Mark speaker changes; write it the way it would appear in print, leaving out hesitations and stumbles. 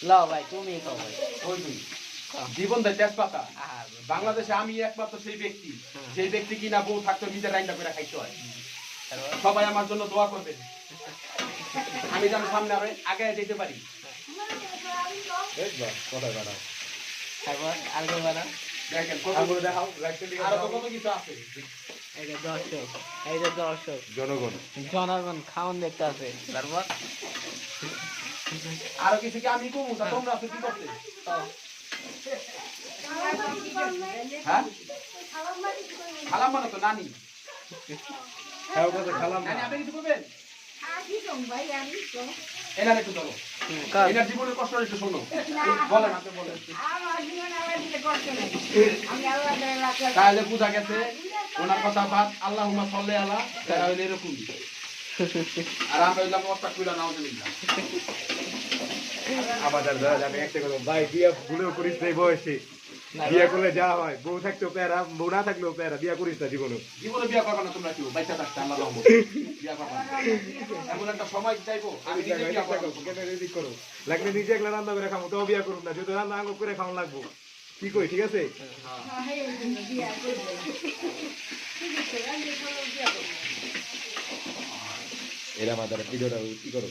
Speaker 1: লাও ভাই তুমি কও ভাই।
Speaker 2: ওই দুই জীবন দেয় তেজপাতা।
Speaker 1: আহা,
Speaker 2: বাংলাদেশে আমি একমাত্র সেই ব্যক্তি
Speaker 1: হুম।
Speaker 2: যেই ব্যক্তি কিনা বউ থাকতো নিজের রান্না করে খাইতে হয়।
Speaker 1: তারপর
Speaker 2: সবাই আমার জন্য দোয়া করবেন, আমি যেন সামনে আরো আগে যেতে পারি। কোথায় বানাও
Speaker 1: তারপর আর কেউ বানাও।
Speaker 2: দেখেন
Speaker 3: আঙুলে দেখাও, রাইট সাইডে
Speaker 2: আরো
Speaker 3: দেখাও।
Speaker 2: তো কত কিছু আছে।
Speaker 1: এইটা দর্শক, এইটা দর্শক
Speaker 3: জনগণ
Speaker 1: জনগণ খাওন দেখতে আছে। তারপর
Speaker 2: আরো কিছু কি আমি কমু তা তোমরা আছো কি করতে? হ্যাঁ খালাম মানে তো নানি।
Speaker 3: হ্যাঁ ওটা তো খালাম
Speaker 2: নানি
Speaker 3: না।
Speaker 2: আপনি কিছু করবেন? এনার একটু ধরো,
Speaker 1: কাজ
Speaker 2: এনার জীবনের কষ্ট একটু শোনো। বলেন আপনি বলেন। তাহলে বুঝা গেছে ওনার কথা বাদ আল্লাহুম্মা সাল্লি আলা তারা হইলে এরকম। আর আমরা হইলাম ওয়াস্তাগফিরুল্লাহ নাউজুবিল্লাহ।
Speaker 3: আমাদের ধরা যাবে একটা কথা, ভাই বিয়ে ভুলেও করিস না এই বয়সে। বিয়ে করলে যা হয়, বউ থাকতেও প্যারা, বউ না থাকলেও প্যারা, বিয়ে করিস না জীবনে।
Speaker 2: জীবনে বিয়া করবে না তোমরা কেউ, বাচ্চা থাকতে আল্লাহ রহমত বিয়া করবে না। এমন একটা সময় চাইবো আমি নিজে বিয়া করবো।
Speaker 3: রেডি করো, লাগলে নিজে একলা রান্না করে খাবো, তাও বিয়ে করুন না, যেহেতু রান্না আঙ্গ করে খাওয়া লাগবো। কি কই, ঠিক আছে? এরা মাদার ভিডিওটা কি করো?